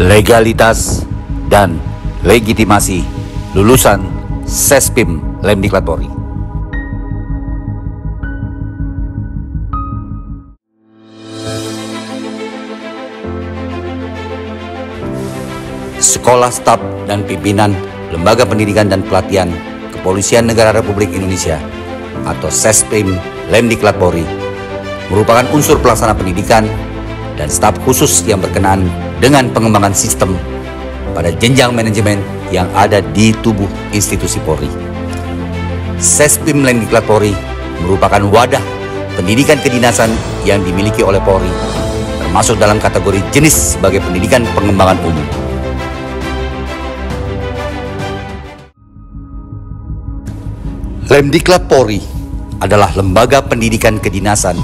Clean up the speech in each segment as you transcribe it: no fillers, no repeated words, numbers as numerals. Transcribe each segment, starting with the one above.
legalitas, dan legitimasi lulusan Sespim Lemdiklat Polri. Sekolah Staf dan Pimpinan Lembaga Pendidikan dan Pelatihan Kepolisian Negara Republik Indonesia atau Sespim Lemdiklat Polri merupakan unsur pelaksana pendidikan dan staf khusus yang berkenaan dengan pengembangan sistem pada jenjang manajemen yang ada di tubuh institusi Polri. Sespim Lemdiklat Polri merupakan wadah pendidikan kedinasan yang dimiliki oleh Polri, termasuk dalam kategori jenis sebagai pendidikan pengembangan umum. Lemdiklat Polri adalah lembaga pendidikan kedinasan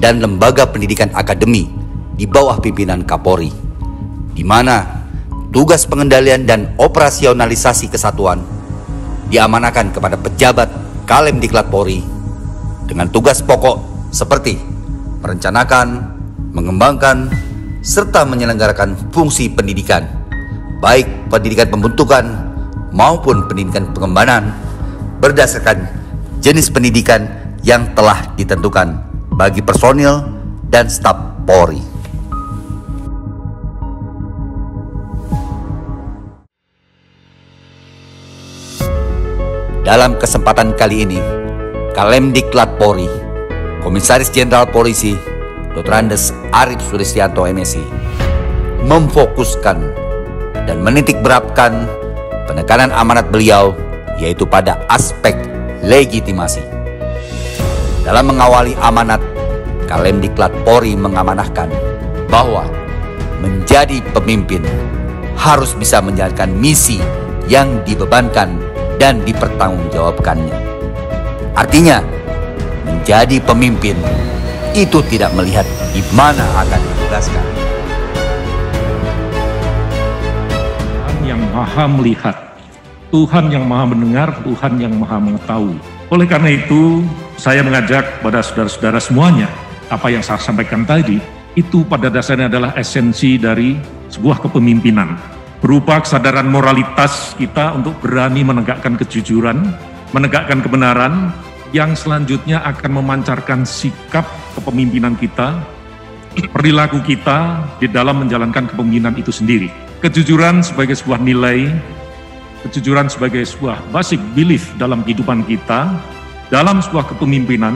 dan lembaga pendidikan akademi di bawah pimpinan Kapolri, di mana tugas pengendalian dan operasionalisasi kesatuan diamanahkan kepada pejabat Kalemdiklat Polri dengan tugas pokok seperti merencanakan, mengembangkan, serta menyelenggarakan fungsi pendidikan, baik pendidikan pembentukan maupun pendidikan pengembangan berdasarkan jenis pendidikan yang telah ditentukan bagi personil dan staf Polri. Dalam kesempatan kali ini, Kalemdiklat Polri, Komisaris Jenderal Polisi Dr. Andes Arief Sulistianto MSI, memfokuskan dan menitikberatkan penekanan amanat beliau, yaitu pada aspek legitimasi. Dalam mengawali amanat, Kalemdiklat Polri mengamanahkan bahwa menjadi pemimpin harus bisa menjalankan misi yang dibebankan dan dipertanggungjawabkannya. Artinya, menjadi pemimpin itu tidak melihat di mana akan ditugaskan. Tuhan yang maha melihat, Tuhan yang maha mendengar, Tuhan yang maha mengetahui. Oleh karena itu, saya mengajak pada saudara-saudara semuanya, apa yang saya sampaikan tadi, itu pada dasarnya adalah esensi dari sebuah kepemimpinan. Berupa kesadaran moralitas kita untuk berani menegakkan kejujuran, menegakkan kebenaran, yang selanjutnya akan memancarkan sikap kepemimpinan kita, perilaku kita di dalam menjalankan kepemimpinan itu sendiri. Kejujuran sebagai sebuah nilai, kejujuran sebagai sebuah basic belief dalam kehidupan kita, dalam sebuah kepemimpinan,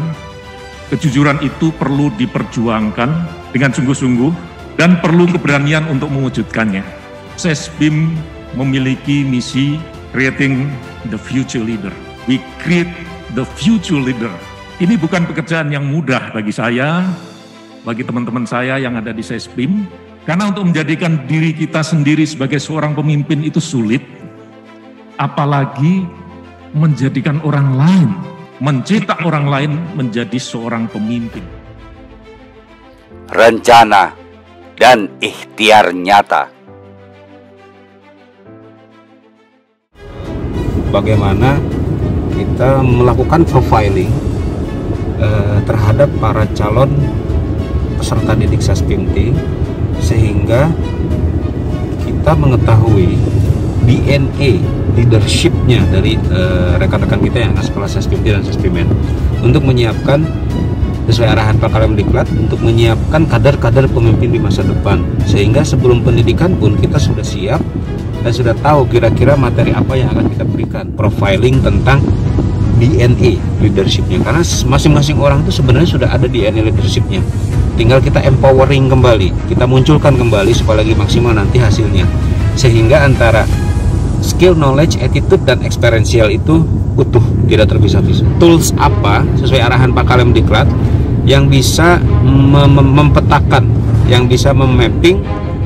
kejujuran itu perlu diperjuangkan dengan sungguh-sungguh dan perlu keberanian untuk mewujudkannya. Sespim memiliki misi creating the future leader. We create the future leader. Ini bukan pekerjaan yang mudah bagi saya, bagi teman-teman saya yang ada di Sespim, karena untuk menjadikan diri kita sendiri sebagai seorang pemimpin itu sulit, apalagi menjadikan orang lain, mencetak orang lain menjadi seorang pemimpin. Rencana dan ikhtiar nyata. Bagaimana kita melakukan profiling terhadap para calon peserta didik Sespimti, sehingga kita mengetahui DNA leadershipnya dari rekan-rekan kita yang sekolah Sespimti dan Sespimen untuk menyiapkan sesuai arahan Pak Kalemdiklat untuk menyiapkan kader-kader pemimpin di masa depan, sehingga sebelum pendidikan pun kita sudah siap dan sudah tahu kira-kira materi apa yang akan kita berikan. Profiling tentang DNA leadershipnya, karena masing-masing orang itu sebenarnya sudah ada DNA leadershipnya, tinggal kita empowering kembali, kita munculkan kembali supaya lagi maksimal nanti hasilnya, sehingga antara skill, knowledge, attitude, dan experiential itu utuh, tidak terpisah-pisah. Tools apa sesuai arahan Pak Kalemdiklat yang bisa mempetakan, yang bisa memapping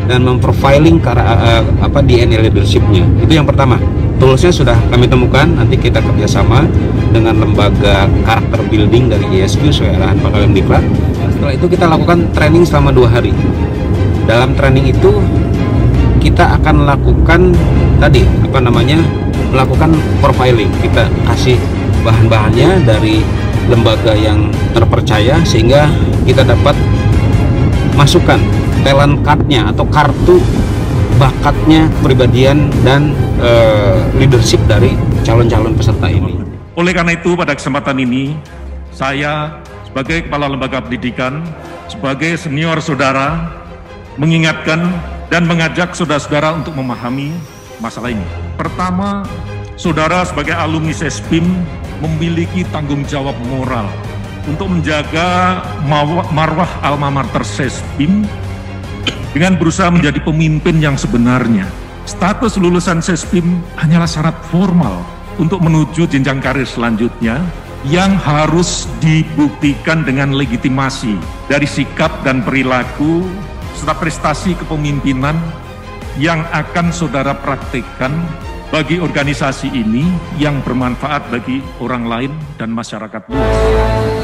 dan memprofiling DNA leadershipnya. Itu yang pertama. Toolsnya sudah kami temukan, nanti kita kerjasama dengan lembaga karakter building dari ISQ sesuai arahan Pak Kalemdiklat. Setelah itu kita lakukan training selama 2 hari. Dalam training itu kita akan lakukan melakukan profiling. Kita kasih bahan-bahannya dari lembaga yang terpercaya, sehingga kita dapat masukkan talent card-nya atau kartu bakatnya, kepribadian, dan leadership dari calon-calon peserta ini. Oleh karena itu, pada kesempatan ini, saya sebagai Kepala Lembaga Pendidikan, sebagai senior saudara, mengingatkan dan mengajak saudara-saudara untuk memahami masalah ini. Pertama, saudara sebagai alumni SESPIM memiliki tanggung jawab moral untuk menjaga marwah alma mater SESPIM dengan berusaha menjadi pemimpin yang sebenarnya. Status lulusan SESPIM hanyalah syarat formal untuk menuju jenjang karir selanjutnya yang harus dibuktikan dengan legitimasi dari sikap dan perilaku serta prestasi kepemimpinan yang akan saudara praktekkan bagi organisasi ini yang bermanfaat bagi orang lain dan masyarakat luas.